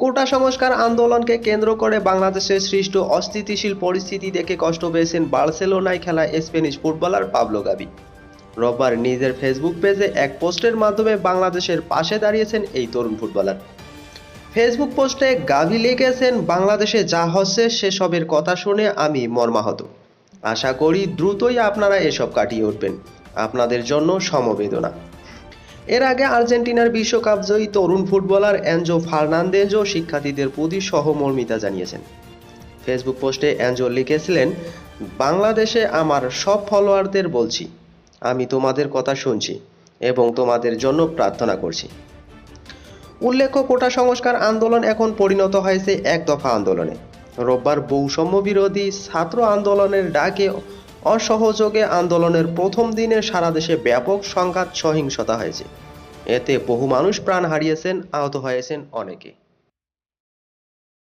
কোটা সংস্কার আন্দোলনকে কেন্দ্র করে বাংলাদেশে সৃষ্ট অস্থিতিশীল পরিস্থিতি দেখে কষ্ট পেয়েছেন বার্সেলোনায় খেলা স্প্যানিশ ফুটবলার পাবলো গাভি। রোববার নিজের ফেসবুক পেজে এক পোস্টের মাধ্যমে বাংলাদেশের পাশে দাঁড়িয়েছেন এই তরুণ ফুটবলার। ফেসবুক পোস্টে গাভি লিখেছেন, বাংলাদেশে যা হচ্ছে সেসবের কথা শুনে আমি মর্মাহত। আশা করি দ্রুতই আপনারা এসব কাটিয়ে উঠবেন। আপনাদের জন্য সমবেদনা। এর আগে আর্জেন্টিনার বিশ্বকাপ জয়ী তরুণ ফুটবলার এনজো ফার্নান্দেজও শিক্ষার্থীদের প্রতি সহমর্মিতা জানিয়েছেন। ফেসবুক পোস্টে এনজো লিখেছিলেন, বাংলাদেশে আমার সব ফলোয়ারদের বলছি, আমি তোমাদের কথা শুনছি এবং তোমাদের জন্য প্রার্থনা করছি। উল্লেখ্য, কোটা সংস্কার আন্দোলন এখন পরিণত হয়েছে এক দফা আন্দোলনে। রোববার বৈষম্য বিরোধী ছাত্র আন্দোলনের ডাকে অসহযোগে আন্দোলনের প্রথম দিনে সারা দেশে ব্যাপক সংঘাত সহিংসতা হয়েছে। এতে বহু মানুষ প্রাণ হারিয়েছেন, আহত হয়েছেন অনেকে।